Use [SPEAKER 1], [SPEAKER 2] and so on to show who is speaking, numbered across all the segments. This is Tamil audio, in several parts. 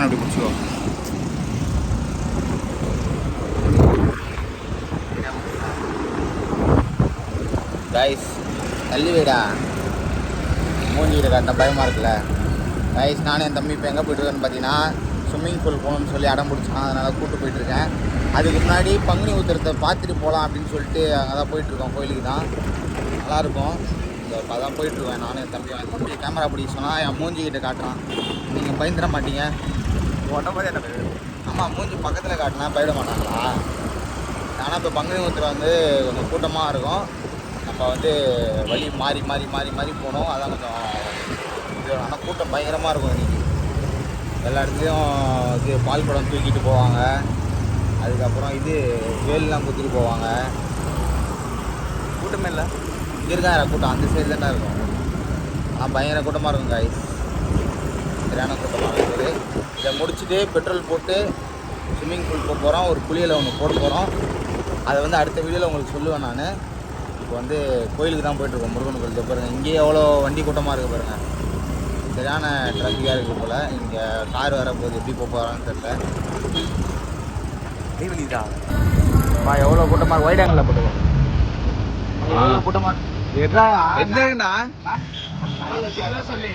[SPEAKER 1] கேமரா அப்படி பிடிச்சிக்கோ. கைஸ் தள்ளி வைடா, மூஞ்சிக்கிட்ட காட்டின பயமாக இருக்குல்ல. கைஸ் நானும் என் தம்பி இப்போ எங்கே போய்ட்டுருக்கேன்னு பார்த்தீங்கன்னா ஸ்விம்மிங் பூல் போகணுன்னு சொல்லி அடம் பிடிச்சான். அதனால் கூப்பிட்டு போயிட்டுருக்கேன். அதுக்கு முன்னாடி பங்குனி உத்திரத்தை பார்த்துட்டு போகலாம் அப்படின்னு சொல்லிட்டு அங்கே தான் போயிட்டுருக்கோம். கோயிலுக்கு தான் நல்லாயிருக்கும். இந்த அதான் போயிட்டுருக்கேன் நானும் என் தம்பி கேமரா பிடிக்க சொன்னால் என் மூஞ்சிக்கிட்ட காட்டுறான். நீங்கள் பயந்துட மாட்டீங்க உடனே மாதிரி என்ன போயிடு. ஆமாம், மூஞ்சி பக்கத்தில் காட்டினா போயிட மாட்டாங்களா? ஆனால் இப்போ பங்குனி உத்திரம் வந்து கொஞ்சம் கூட்டமாக இருக்கும். நம்ம வந்து வழி மாறி மாறி மாறி மாறி போகணும். அதான் கொஞ்சம் இது. ஆனால் கூட்டம் பயங்கரமாக இருக்கும் இன்றைக்கி. எல்லா இடத்துலையும் இது பால் குடம் தூக்கிட்டு போவாங்க. அதுக்கப்புறம் இது வேல்லாம் குத்திட்டு போவாங்க. கூட்டமே இல்லை, இங்கே இருக்காங்க கூட்டம். அந்த சைடு தானே இருக்கும். ஆனால் பயங்கர கூட்டமாக இருக்கும் கைஸ், சரியான கூட்டமாக இருக்குது. இதை முடிச்சுட்டு பெட்ரோல் போட்டு ஸ்விம்மிங் பூல் போக போகிறோம். ஒரு குளியலை ஒன்று போட போகிறோம். அதை வந்து அடுத்த வீடியோவில் உங்களுக்கு சொல்லுவேன் நான். இப்போ வந்து கோயிலுக்கு தான் போய்ட்டுருக்கோம், முருகன் கோயிலுக்கு. பாருங்கள் இங்கேயே எவ்வளோ வண்டி கூட்டமாக இருக்குது பாருங்கள். சரியான ட்ராஃபிக்காக இருக்குது போல். இங்கே கார் வர போகுது, எப்படி போக போகிறான்னு தெரியல. தீவெளிதான் எவ்வளோ கூட்டமாக இருக்கு. வைடாங்கல்ல போட்டுக்கோம். எவ்வளோ கூட்டமாக என்னங்கண்ணா சொல்லி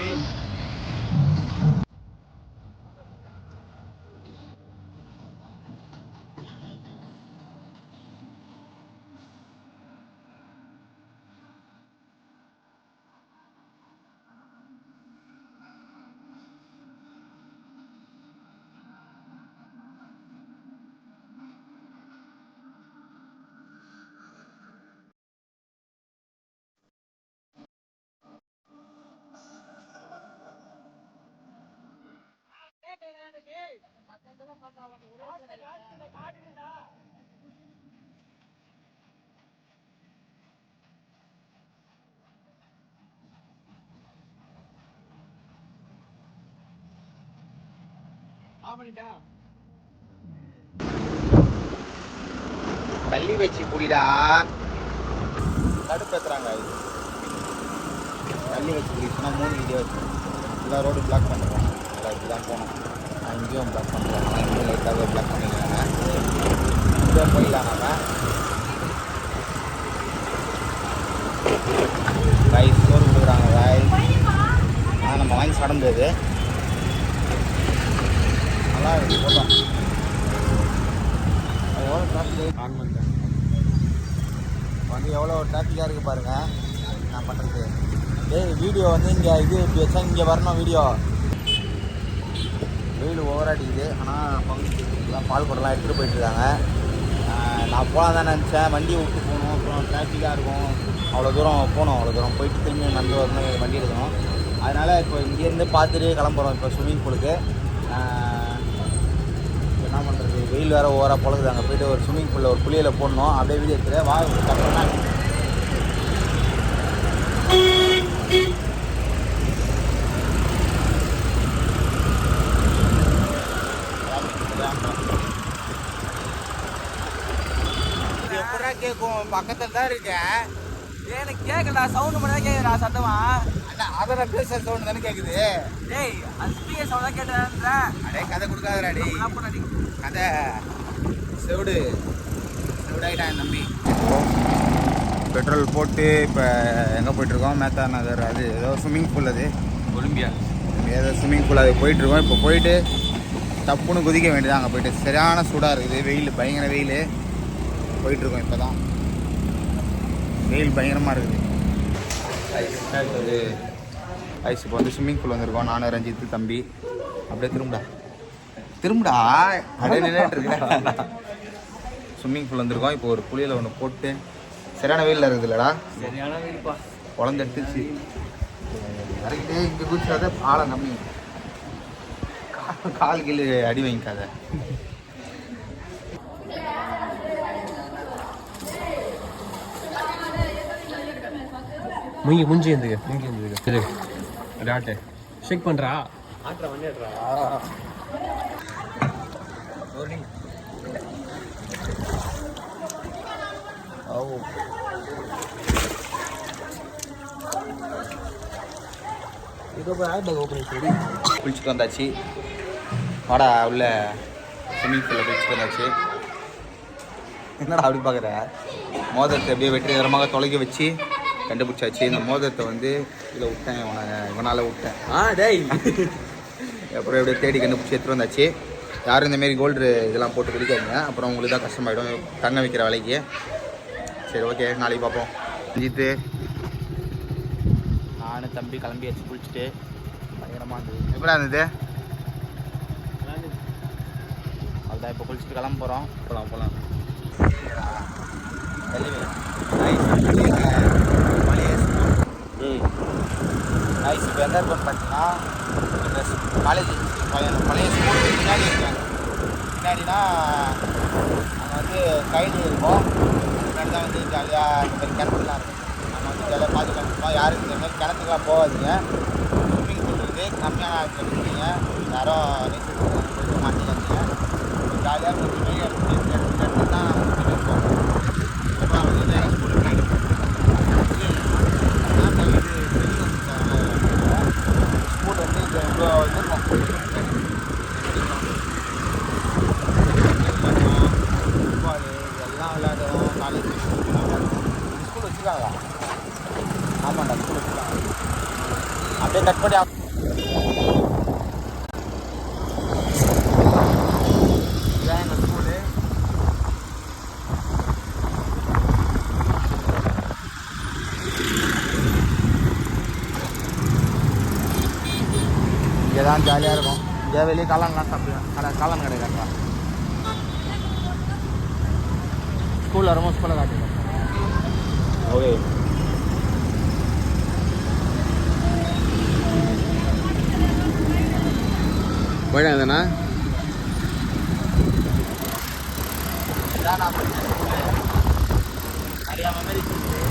[SPEAKER 1] தள்ளி வச்சு குடிடா. தடுப்பேத்துறாங்க. தள்ளி வச்சு குடி சொன்னால் 3 வீடியோ வச்சு எல்லா ரோடு பிளாக் பண்ணுறோம். எல்லாம் இப்படி தான் போகணும். இங்கேயும் பிளாக் பண்ணுறாங்க. இங்கேயும் லைட்டாகவே பிளாக் பண்ணிக்கிறாங்க. இங்கே போயிடலாம் நம்ம. ரைஸ் சோறு கொடுக்குறாங்க. ரைஸ் நம்ம வாங்கி சாப்பிட முடியாது. நல்லா இருக்குது போட்டோம். எவ்வளோ டிராஃபிக் ஆன் பண்ணிட்டேன். வந்து எவ்வளோ டிராஃபிக்காக இருக்குது பாருங்கள். நான் பண்ணுறது வீடியோ வந்து இங்கே இது இப்படி வச்சா இங்கே வரணும் வீடியோ. வெயில் ஓவராடிக்குது. ஆனால் பங்குலாம் பால் குடம்லாம் எடுத்துகிட்டு போயிட்டுருக்காங்க. நான் போகலாம் தான் நினச்சேன். வண்டியை விட்டு போகணும், அப்புறம் டிராஃபிக்காக இருக்கும். அவ்வளோ தூரம் போகணும். அவ்வளோ தூரம் போயிட்டு திரும்பி நடந்து வரணும், வண்டி எடுக்கணும். அதனால் இப்போ இங்கேருந்து பார்த்துட்டு கிளம்புறோம். இப்போ ஸ்விம்மிங் பூலுக்கு என்ன பண்ணுறது, வெயில் வேறு ஓவராக பொழுது. அங்கே போய்ட்டு ஒரு ஸ்விம்மிங் பூலில் ஒரு குளியலை போடணும். அப்படியே வீடியோ எடுத்துகிட்டு வா கரெக்டாக. எப்படா கேட்கும், பக்கத்தில் தான் இருக்கேன். எனக்கு கேட்கலடா, சவுண்டு மட்டும் தான் கேட்குறா சத்தமா. அண்ணா அதை நான் பேசுகிற சவுண்டு தானே கேட்குது. டேய் அது ஸ்பீக்கர் சவுண்ட் தான் கேட்டேன். அடே கதை கொடுக்காதடா. டேய் கதை செவிடாயிட்டான் என் தம்பி. பெட்ரோல் போட்டு இப்போ எங்கே போயிட்டுருக்கோம், மேத்தா நகர். அது ஏதோ ஸ்விம்மிங் பூல், அது ஒலிம்பியா ஏதோ ஸ்விம்மிங் பூல். அது போயிட்டுருக்கோம். இப்போ போயிட்டு டப்புன்னு குதிக்க வேண்டியதான். அங்கே போயிட்டு சரியான சூடாக இருக்குது. வெயில் பயங்கர வெயில். போயிட்டுருக்கோம். இப்போ தான் வெயில் பயங்கரமாக இருக்குது. ஐஸ் இப்போ வந்து ஸ்விம்மிங் பூல் வந்திருக்கோம். நானும் ரஞ்சித்து தம்பி. அப்படியே திரும்புடா அப்படியே நின்றுட்டுருக்கேன். ஸ்விம்மிங் பூல் வந்திருக்கோம். இப்போ ஒரு குளியலை ஒன்று போட்டு சரியான வெயிலில் இருக்குது இல்லைடா. சரியான வெயில்ப்பா, குழந்தை எடுத்துச்சு. இறக்கிட்டே இங்கே குதிச்சாத ஆழம் கம்மி. கால் கீழே அடி வாங்கிக்காத.
[SPEAKER 2] மூஞ்சி இருந்துக்கு டாட்டு ஷேக் பண்ணுறா. ஆட்டுறா வண்டிடுறா.
[SPEAKER 1] குளிச்சுட்டு வந்தாச்சு. வாடா உள்ள ஸ்விம்மிங் பூலில் குளிச்சுட்டு வந்தாச்சு. என்னடா அப்படி பார்க்குற? மோதிரத்தை அப்படியே வெற்றிகரமாக தொலைக்க வச்சு கண்டுபிடிச்சாச்சு. இந்த மோதிரத்தை வந்து இதில் விட்டேன், இவனால் விட்டேன்.
[SPEAKER 2] டேய்
[SPEAKER 1] அப்புறம் எப்படியே தேடி கண்டுபிடிச்சி எடுத்துகிட்டு வந்தாச்சு. யாரும் இந்தமாரி கோல்டு இதெல்லாம் போட்டு குடிக்காதீங்க, அப்புறம் உங்களுக்கு தான் கஷ்டமாயிடும் தங்க வைக்கிற விலைக்கு. சரி ஓகே, நாளைக்கு பார்ப்போம். ஜித்து நானும் தம்பி கிளம்பியாச்சு குளிச்சுட்டு. பயங்கரமாக இருந்தது. எப்படா இருந்தது? அதுதான் இப்போ குளிச்சுட்டு கிளம்ப போகிறோம். போகலாம் நைஸ். இப்போ எங்கே இருக்கோன்னு பார்த்தீங்கன்னா இந்த காலேஜ் பழைய ஸ்கூலுக்கு பின்னாடி இருக்கேன். பின்னாடினா அங்கே வந்து கைடு இருக்கும். முன்னாடி தான் வந்து ஜாலியாக இந்த மாதிரி கிணத்துலாம் இருக்கும். நம்ம வந்து ஜாலியாக பார்த்துக்கலாம். யாரும் இந்த மாதிரி கிணத்துக்கெலாம் போகாதீங்க. ஸ்விம்மிங் பூல் வந்து கம்மியான ஆட்கள் இருக்கீங்க, யாரும் நீச்சல் போயிட்டு மாட்டிக்காதீங்க. ஜாலியாக கொஞ்சம் வெளியே இடத்துல தான் இருக்கும். அப்புறம் வந்து நேராக ஸ்கூலுக்கு பின்னாடி ஸ்கூல் வந்து இங்கே இவ்வளோ இருக்கும். ஃபுட்பாலு எல்லாம் விளையாடுவோம். காலேஜ் ஸ்கூல் வச்சுருக்காங்களா? ஆமாண்டா, ஸ்கூல் வச்சுருக்காங்க. அப்படியே கட் பண்ணி இதான் எங்கள் ஸ்கூலு. இங்கே தான் ஜாலியாக இருக்கும். இங்கே வெளியே காளான்லாம் சாப்பிடுவேன். காளான் கிடைக்காங்களா? ஸ்கூலில் வரும்போது ஸ்கூலில் காட்டுங்க. ஓகே, போயிட்டாங்கண்ணா. இதான் நான் படிச்ச ஸ்கூலு. நிறையா மெமரிஸ் இருக்குது.